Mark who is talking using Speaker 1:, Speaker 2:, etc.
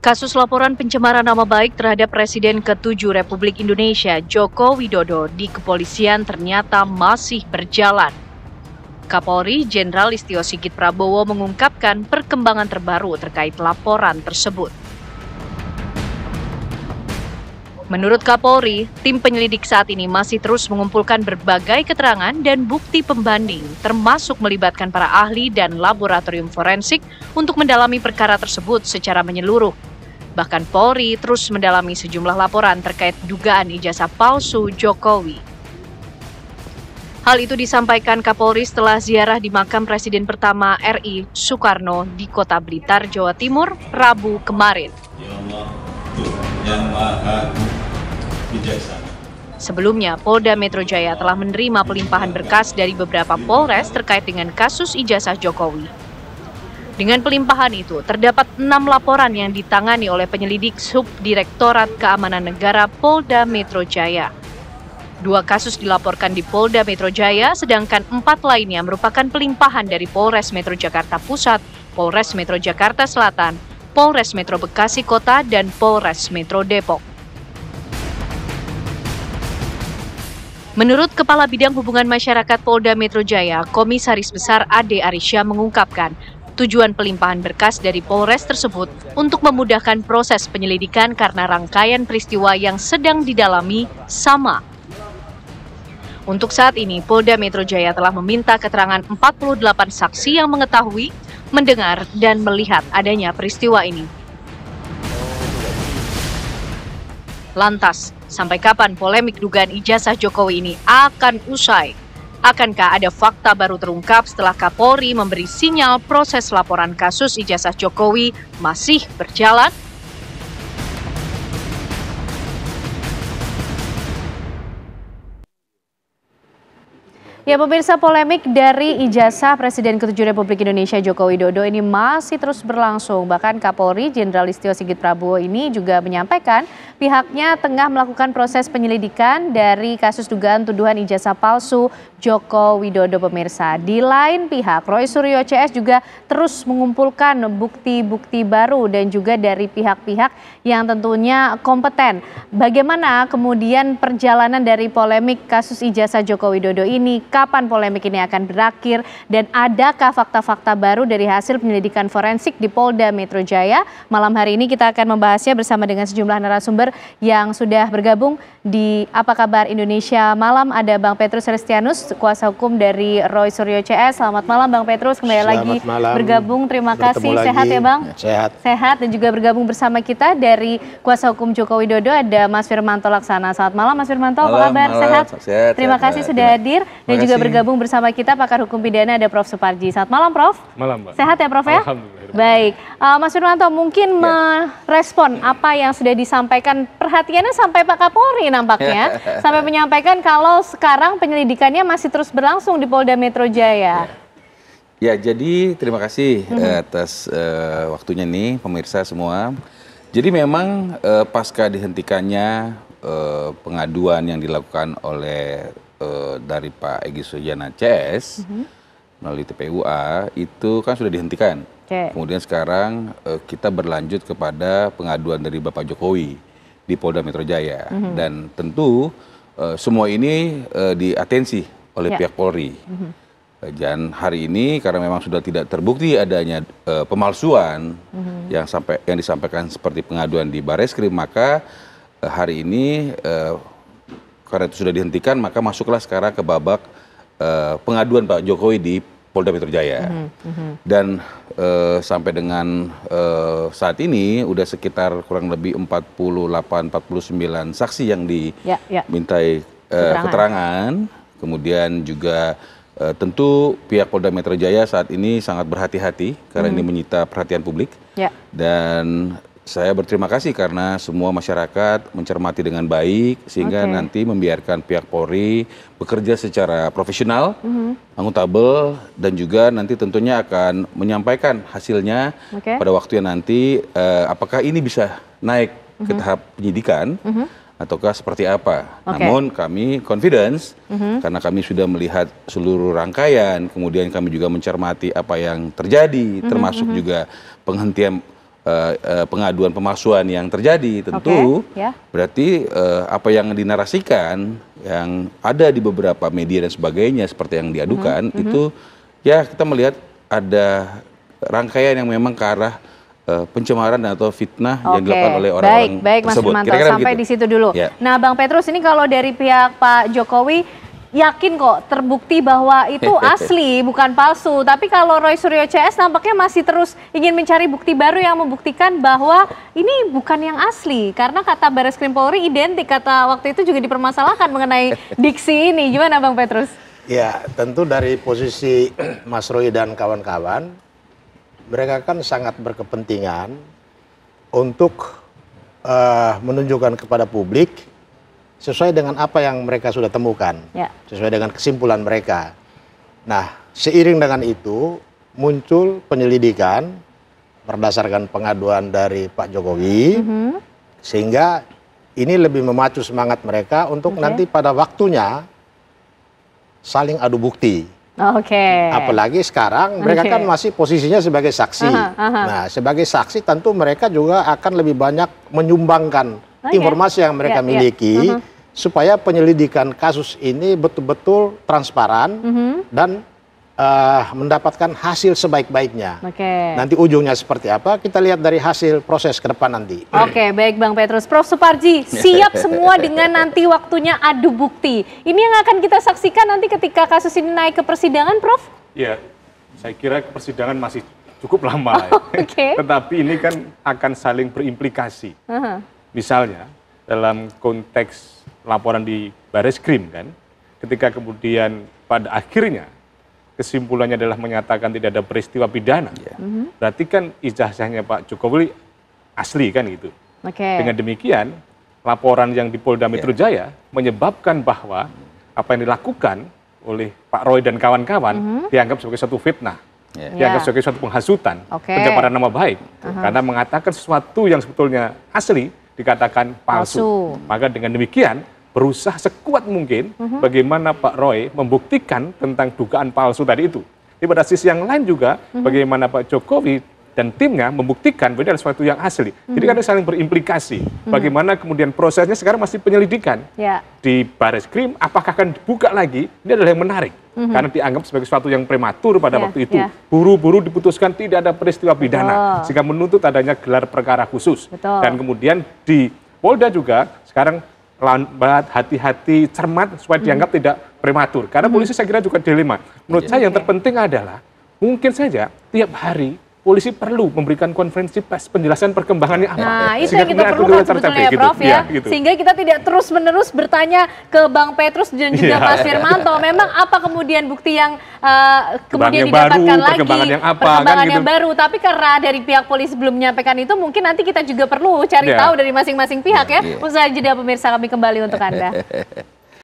Speaker 1: Kasus laporan pencemaran nama baik terhadap Presiden ke-7 Republik Indonesia, Joko Widodo, di kepolisian ternyata masih berjalan. Kapolri Jenderal Listio Sigit Prabowo mengungkapkan perkembangan terbaru terkait laporan tersebut. Menurut Kapolri, tim penyelidik saat ini masih terus mengumpulkan berbagai keterangan dan bukti pembanding, termasuk melibatkan para ahli dan laboratorium forensik untuk mendalami perkara tersebut secara menyeluruh. Bahkan Polri terus mendalami sejumlah laporan terkait dugaan ijazah palsu Jokowi. Hal itu disampaikan Kapolri setelah ziarah di makam Presiden pertama RI Soekarno di Kota Blitar, Jawa Timur, Rabu kemarin.
Speaker 2: Ya Allah, Yang Maha Bijaksana.
Speaker 1: Sebelumnya, Polda Metro Jaya telah menerima pelimpahan berkas dari beberapa Polres terkait dengan kasus ijazah Jokowi. Dengan pelimpahan itu, terdapat 6 laporan yang ditangani oleh penyelidik Subdirektorat Keamanan Negara Polda Metro Jaya. 2 kasus dilaporkan di Polda Metro Jaya, sedangkan 4 lainnya merupakan pelimpahan dari Polres Metro Jakarta Pusat, Polres Metro Jakarta Selatan, Polres Metro Bekasi Kota, dan Polres Metro Depok. Menurut Kepala Bidang Hubungan Masyarakat Polda Metro Jaya, Komisaris Besar Ade Arisya mengungkapkan, tujuan pelimpahan berkas dari Polres tersebut untuk memudahkan proses penyelidikan karena rangkaian peristiwa yang sedang didalami sama. Untuk saat ini, Polda Metro Jaya telah meminta keterangan 48 saksi yang mengetahui, mendengar, dan melihat adanya peristiwa ini. Lantas, sampai kapan polemik dugaan ijazah Jokowi ini akan usai? Akankah ada fakta baru terungkap setelah Kapolri memberi sinyal proses laporan kasus ijazah Jokowi masih berjalan? Ya pemirsa, polemik dari ijazah Presiden ke-7 Republik Indonesia Joko Widodo ini masih terus berlangsung. Bahkan Kapolri Jenderal Listio Sigit Prabowo ini juga menyampaikan pihaknya tengah melakukan proses penyelidikan dari kasus dugaan tuduhan ijazah palsu Joko Widodo pemirsa. Di lain pihak, Roy Suryo CS juga terus mengumpulkan bukti-bukti baru dan juga dari pihak-pihak yang tentunya kompeten. Bagaimana kemudian perjalanan dari polemik kasus ijazah Joko Widodo ini? Kapan polemik ini akan berakhir dan adakah fakta-fakta baru dari hasil penyelidikan forensik di Polda Metro Jaya? Malam hari ini kita akan membahasnya bersama dengan sejumlah narasumber yang sudah bergabung di Apa Kabar Indonesia Malam. Ada Bang Petrus Celestianus, kuasa hukum dari Roy Suryo CS. Selamat malam Bang Petrus, kembali lagi bergabung. Terima kasih. Sehat ya Bang?
Speaker 3: Sehat.
Speaker 1: Sehat, dan juga bergabung bersama kita dari kuasa hukum Joko Widodo ada Mas Firmanto Laksana. Selamat malam Mas Firmanto, apa kabar? Sehat? Terima kasih sudah hadir. Dan juga bergabung bersama kita pakar hukum pidana ada Prof. Suparji. Selamat malam Prof.
Speaker 3: Malam Mbak.
Speaker 1: Sehat ya Prof ya?
Speaker 3: Alhamdulillah.
Speaker 1: Baik, Mas Firmanto mungkin merespon apa yang sudah disampaikan, perhatiannya sampai Pak Kapolri nampaknya, sampai menyampaikan kalau sekarang penyelidikannya masih terus berlangsung di Polda Metro Jaya.
Speaker 3: Ya, jadi terima kasih atas waktunya nih pemirsa semua. Jadi memang pasca dihentikannya pengaduan yang dilakukan oleh dari Pak Egy Sujana CS melalui TPUA itu kan sudah dihentikan. Kemudian sekarang kita berlanjut kepada pengaduan dari Bapak Jokowi di Polda Metro Jaya. Dan tentu semua ini diatensi oleh pihak Polri. Dan hari ini karena memang sudah tidak terbukti adanya pemalsuan yang disampaikan seperti pengaduan di Bareskrim, maka hari ini karena itu sudah dihentikan, maka masuklah sekarang ke babak pengaduan Pak Jokowi di Polda Metro Jaya. Dan sampai dengan saat ini udah sekitar kurang lebih 48-49 saksi yang dimintai keterangan. Kemudian juga tentu pihak Polda Metro Jaya saat ini sangat berhati-hati karena ini menyita perhatian publik. Dan saya berterima kasih karena semua masyarakat mencermati dengan baik sehingga nanti membiarkan pihak Polri bekerja secara profesional, akuntabel, dan juga nanti tentunya akan menyampaikan hasilnya pada waktu yang nanti apakah ini bisa naik ke tahap penyidikan ataukah seperti apa. Namun kami confidence karena kami sudah melihat seluruh rangkaian, kemudian kami juga mencermati apa yang terjadi, termasuk juga penghentian pengaduan pemalsuan yang terjadi, tentu berarti apa yang dinarasikan yang ada di beberapa media dan sebagainya seperti yang diadukan itu ya kita melihat ada rangkaian yang memang ke arah pencemaran atau fitnah yang dilakukan oleh orang-orang tersebut.
Speaker 1: Mas Firmanto, sampai di situ dulu. Ya. Nah, Bang Petrus, ini kalau dari pihak Pak Jokowi yakin kok terbukti bahwa itu asli bukan palsu. Tapi kalau Roy Suryo CS nampaknya masih terus ingin mencari bukti baru yang membuktikan bahwa ini bukan yang asli. Karena kata Barreskrim Polri identik, kata waktu itu juga dipermasalahkan mengenai diksi ini. Gimana Bang Petrus?
Speaker 4: Ya, tentu dari posisi Mas Roy dan kawan-kawan, mereka kan sangat berkepentingan untuk menunjukkan kepada publik sesuai dengan apa yang mereka sudah temukan, sesuai dengan kesimpulan mereka. Nah, seiring dengan itu muncul penyelidikan berdasarkan pengaduan dari Pak Jokowi, sehingga ini lebih memacu semangat mereka untuk nanti pada waktunya saling adu bukti. Apalagi sekarang mereka kan masih posisinya sebagai saksi. Nah, sebagai saksi tentu mereka juga akan lebih banyak menyumbangkan informasi yang mereka miliki supaya penyelidikan kasus ini betul-betul transparan dan mendapatkan hasil sebaik-baiknya. Nanti ujungnya seperti apa kita lihat dari hasil proses ke depan nanti.
Speaker 1: Baik Bang Petrus. Prof Suparji, siap semua dengan nanti waktunya adu bukti. Ini yang akan kita saksikan nanti ketika kasus ini naik ke persidangan, Prof?
Speaker 5: Ya, saya kira persidangan masih cukup lama. Tetapi ini kan akan saling berimplikasi. Misalnya dalam konteks laporan di Barreskrim kan, ketika kemudian pada akhirnya kesimpulannya adalah menyatakan tidak ada peristiwa pidana, berarti kan ijazahnya Pak Jokowi asli kan gitu. Dengan demikian laporan yang di Polda Metro Jaya menyebabkan bahwa apa yang dilakukan oleh Pak Roy dan kawan-kawan dianggap sebagai suatu fitnah. Dianggap sebagai suatu penghasutan, pencemaran nama baik, karena mengatakan sesuatu yang sebetulnya asli dikatakan palsu. Maka dengan demikian berusaha sekuat mungkin bagaimana Pak Roy membuktikan tentang dugaan palsu tadi itu. Di pada sisi yang lain juga bagaimana Pak Jokowi dan timnya membuktikan bahwa ada sesuatu yang asli. Jadi kan saling berimplikasi. Bagaimana kemudian prosesnya sekarang masih penyelidikan. Di Barreskrim apakah akan dibuka lagi? Ini adalah yang menarik. Karena dianggap sebagai sesuatu yang prematur pada waktu itu. Buru-buru diputuskan tidak ada peristiwa pidana. Sehingga menuntut adanya gelar perkara khusus. Dan kemudian di Polda juga sekarang lambat, hati-hati, cermat supaya dianggap tidak prematur. Karena polisi saya kira juga dilema. Menurut saya yang terpenting adalah mungkin saja tiap hari polisi perlu memberikan konferensi pers penjelasan perkembangannya apa.
Speaker 1: Nah, itu yang kita perlukan sebetulnya ya Prof ya. Sehingga kita tidak terus-menerus bertanya ke Bang Petrus dan juga Mas Firmanto. Memang apa kemudian bukti yang kemudian didapatkan lagi, perkembangan yang baru. Tapi karena dari pihak polisi belum menyampaikan itu, mungkin nanti kita juga perlu cari tahu dari masing-masing pihak ya. Usai jeda pemirsa, kami kembali untuk Anda.